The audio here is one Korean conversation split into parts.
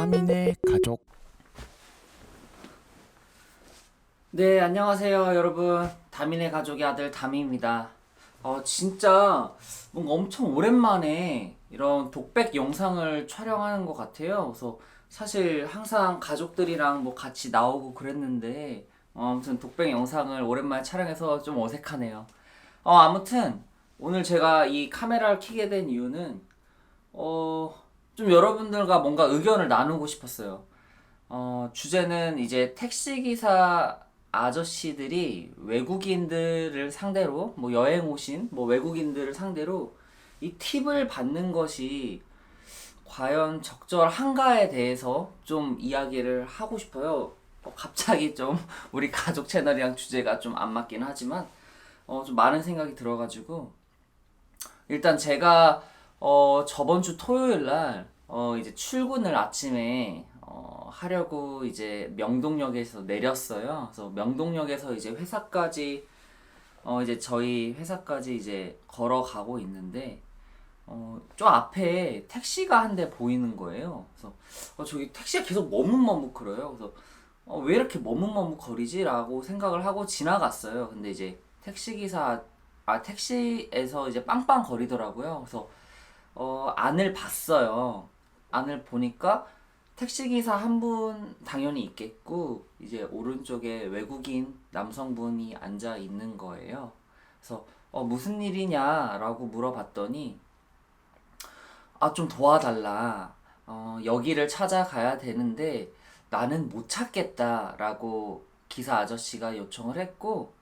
다민의 가족. 네, 안녕하세요, 여러분. 다민의 가족의 아들 다미입니다. 진짜 뭔가 엄청 오랜만에 이런 독백 영상을 촬영하는 것 같아요. 그래서 사실 항상 가족들이랑 뭐 같이 나오고 그랬는데, 아무튼 독백 영상을 오랜만에 촬영해서 좀 어색하네요. 아무튼 오늘 제가 이 카메라를 켜게 된 이유는, 어, 좀 여러분들과 뭔가 의견을 나누고 싶었어요. 주제는 이제 택시기사 아저씨들이 외국인들을 상대로, 뭐 여행 오신 뭐 외국인들을 상대로 이 팁을 받는 것이 과연 적절한가에 대해서 좀 이야기를 하고 싶어요. 갑자기 좀 우리 가족 채널이랑 주제가 좀 안 맞긴 하지만, 좀 많은 생각이 들어가지고, 일단 제가 저번 주 토요일 날 이제 출근을 아침에 하려고 이제 명동역에서 내렸어요. 그래서 명동역에서 이제 회사까지 이제 저희 회사까지 이제 걸어가고 있는데, 저 앞에 택시가 한 대 보이는 거예요. 그래서 저기 택시가 계속 머뭇머뭇거려요. 그래서 왜 이렇게 머뭇머뭇거리지라고 생각을 하고 지나갔어요. 근데 이제 택시에서 이제 빵빵 거리더라고요. 그래서 안을 봤어요. 안을 보니까 택시기사 한 분 당연히 있겠고, 이제 오른쪽에 외국인 남성분이 앉아 있는 거예요. 그래서 무슨 일이냐라고 물어봤더니, 좀 도와달라. 여기를 찾아가야 되는데 나는 못 찾겠다라고 기사 아저씨가 요청을 했고,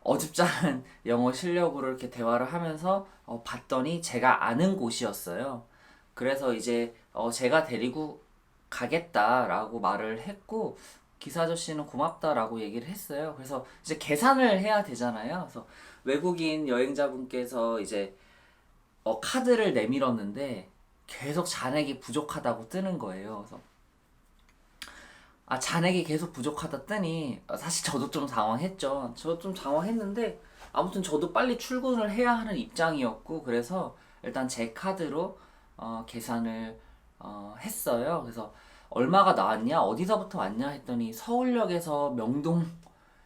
어줍잖은 영어 실력으로 이렇게 대화를 하면서 봤더니 제가 아는 곳이었어요. 그래서 이제 제가 데리고 가겠다라고 말을 했고, 기사 아저씨는 고맙다라고 얘기를 했어요. 그래서 이제 계산을 해야 되잖아요. 그래서 외국인 여행자분께서 이제 카드를 내밀었는데 계속 잔액이 부족하다고 뜨는 거예요. 그래서 잔액이 계속 부족하다 뜨니 사실 저도 좀 당황했죠. 저 좀 당황했는데, 아무튼 저도 빨리 출근을 해야 하는 입장이었고, 그래서 일단 제 카드로 계산을 했어요. 그래서 얼마가 나왔냐, 어디서부터 왔냐 했더니 서울역에서 명동,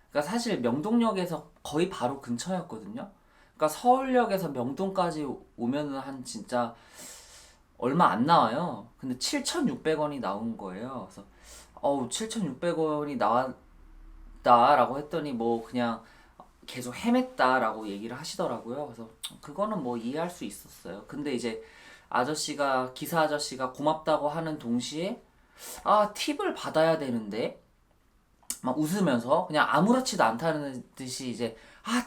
그러니까 사실 명동역에서 거의 바로 근처였거든요. 그러니까 서울역에서 명동까지 오면은 한 진짜 얼마 안 나와요. 근데 7,600원이 나온 거예요. 그래서 7,600원이 나왔다라고 했더니 뭐 그냥 계속 헤맸다라고 얘기를 하시더라고요. 그래서 그거는 뭐 이해할 수 있었어요. 근데 이제 기사 아저씨가 고맙다고 하는 동시에 팁을 받아야 되는데 막 웃으면서 그냥 아무렇지도 않다는 듯이 이제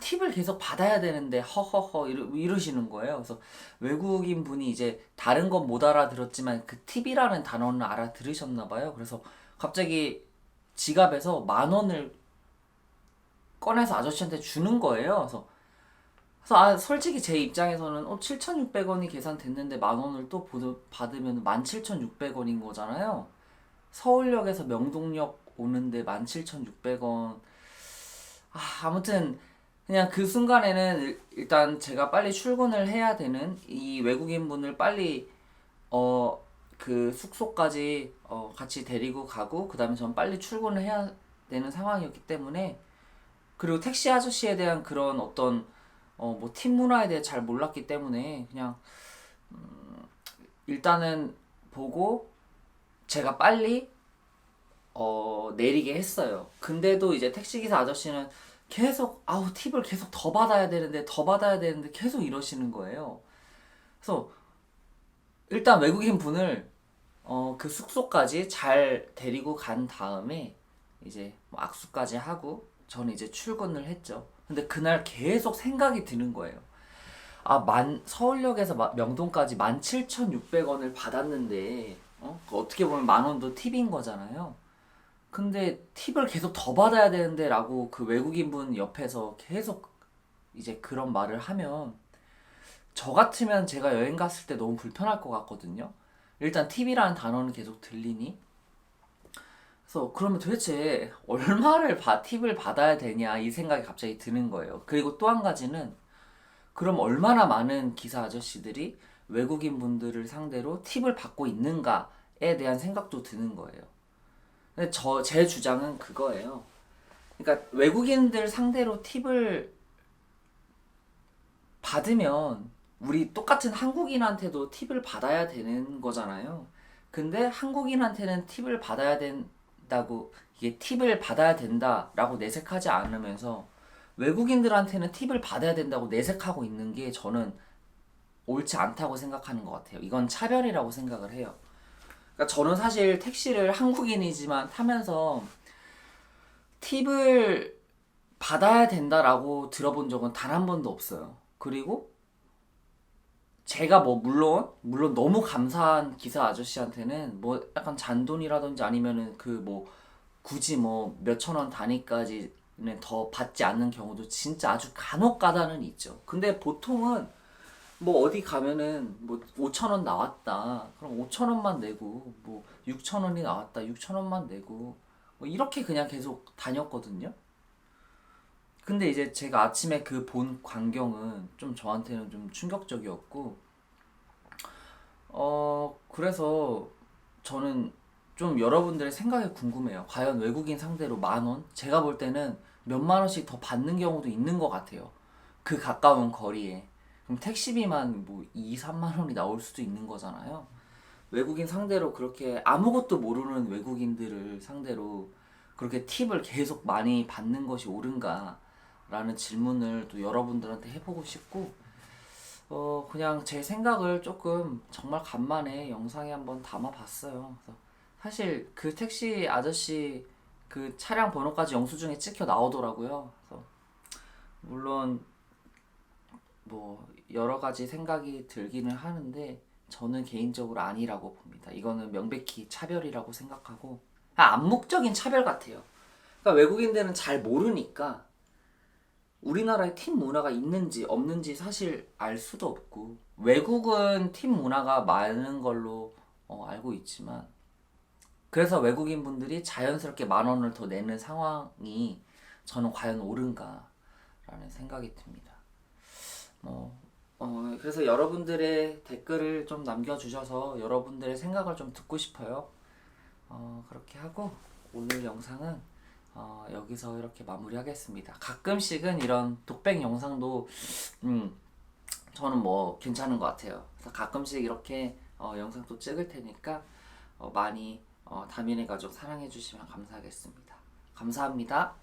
팁을 계속 받아야 되는데 허허허 이러시는 거예요. 그래서 외국인 분이 이제 다른 건 못 알아들었지만 그 팁이라는 단어는 알아들으셨나 봐요. 그래서 갑자기 지갑에서 10,000원을 꺼내서 아저씨한테 주는 거예요. 그래서 솔직히 제 입장에서는 7,600원이 계산됐는데 10,000원을 또 받으면 17,600원인 거잖아요. 서울역에서 명동역 오는데 17,600원. 아무튼 그냥 그 순간에는 일단 제가 빨리 출근을 해야 되는 이 외국인 분을 빨리 그 숙소까지 같이 데리고 가고, 그 다음에 전 빨리 출근을 해야 되는 상황이었기 때문에, 그리고 택시 아저씨에 대한 그런 어떤 뭐 팀 문화에 대해 잘 몰랐기 때문에 그냥 일단은 보고 제가 빨리 내리게 했어요. 근데도 이제 택시기사 아저씨는 계속 팁을 계속 더 받아야 되는데 더 받아야 되는데 계속 이러시는 거예요. 그래서 일단 외국인 분을 그 숙소까지 잘 데리고 간 다음에 이제 뭐 악수까지 하고 저는 이제 출근을 했죠. 근데 그날 계속 생각이 드는 거예요. 서울역에서 명동까지 17,600원을 받았는데, 어떻게 보면 10,000원도 팁인 거잖아요. 근데 팁을 계속 더 받아야 되는데 라고 그 외국인 분 옆에서 계속 이제 그런 말을 하면, 저 같으면 제가 여행 갔을 때 너무 불편할 것 같거든요. 일단 팁이라는 단어는 계속 들리니. 그래서 그러면 도대체 팁을 받아야 되냐 이 생각이 갑자기 드는 거예요. 그리고 또 한 가지는, 그럼 얼마나 많은 기사 아저씨들이 외국인 분들을 상대로 팁을 받고 있는가에 대한 생각도 드는 거예요. 근데 제 주장은 그거예요. 그러니까 외국인들 상대로 팁을 받으면 우리 똑같은 한국인한테도 팁을 받아야 되는 거잖아요. 근데 한국인한테는 팁을 받아야 된다고, 이게 팁을 받아야 된다라고 내색하지 않으면서 외국인들한테는 팁을 받아야 된다고 내색하고 있는 게 저는 옳지 않다고 생각하는 것 같아요. 이건 차별이라고 생각을 해요. 그러니까 저는 사실 택시를 한국인이지만 타면서 팁을 받아야 된다라고 들어본 적은 단 한 번도 없어요. 그리고 제가 뭐 물론 너무 감사한 기사 아저씨한테는 뭐 약간 잔돈이라든지 아니면은 그 뭐 굳이 뭐 몇천 원 단위까지는 더 받지 않는 경우도 진짜 아주 간혹 가다는 있죠. 근데 보통은 뭐 어디 가면은 뭐 5천 원 나왔다. 그럼 5천 원만 내고 뭐 6천 원이 나왔다. 6천 원만 내고 뭐 이렇게 그냥 계속 다녔거든요. 근데 이제 제가 아침에 그 본 광경은 좀 저한테는 좀 충격적이었고, 그래서 저는 좀 여러분들의 생각이 궁금해요. 과연 외국인 상대로 만 원? 제가 볼 때는 몇만 원씩 더 받는 경우도 있는 것 같아요. 그 가까운 거리에. 그럼 택시비만 뭐 2, 3만 원이 나올 수도 있는 거잖아요. 외국인 상대로 그렇게 아무것도 모르는 외국인들을 상대로 그렇게 팁을 계속 많이 받는 것이 옳은가? 라는 질문을 또 여러분들한테 해보고 싶고, 그냥 제 생각을 조금 정말 간만에 영상에 한번 담아봤어요. 그래서 사실 그 택시 아저씨 그 차량 번호까지 영수증에 찍혀 나오더라고요. 그래서 물론 뭐 여러 가지 생각이 들기는 하는데 저는 개인적으로 아니라고 봅니다. 이거는 명백히 차별이라고 생각하고, 암묵적인 차별 같아요. 그러니까 외국인들은 잘 모르니까 우리나라에 팀 문화가 있는지 없는지 사실 알 수도 없고, 외국은 팀 문화가 많은 걸로 알고 있지만, 그래서 외국인 분들이 자연스럽게 만 원을 더 내는 상황이 저는 과연 옳은가 라는 생각이 듭니다. 그래서 여러분들의 댓글을 좀 남겨주셔서 여러분들의 생각을 좀 듣고 싶어요. 그렇게 하고 오늘 영상은 여기서 이렇게 마무리하겠습니다. 가끔씩은 이런 독백 영상도 저는 뭐 괜찮은 것 같아요. 그래서 가끔씩 이렇게 영상 또 찍을 테니까 많이 다민의 가족 사랑해 주시면 감사하겠습니다. 감사합니다.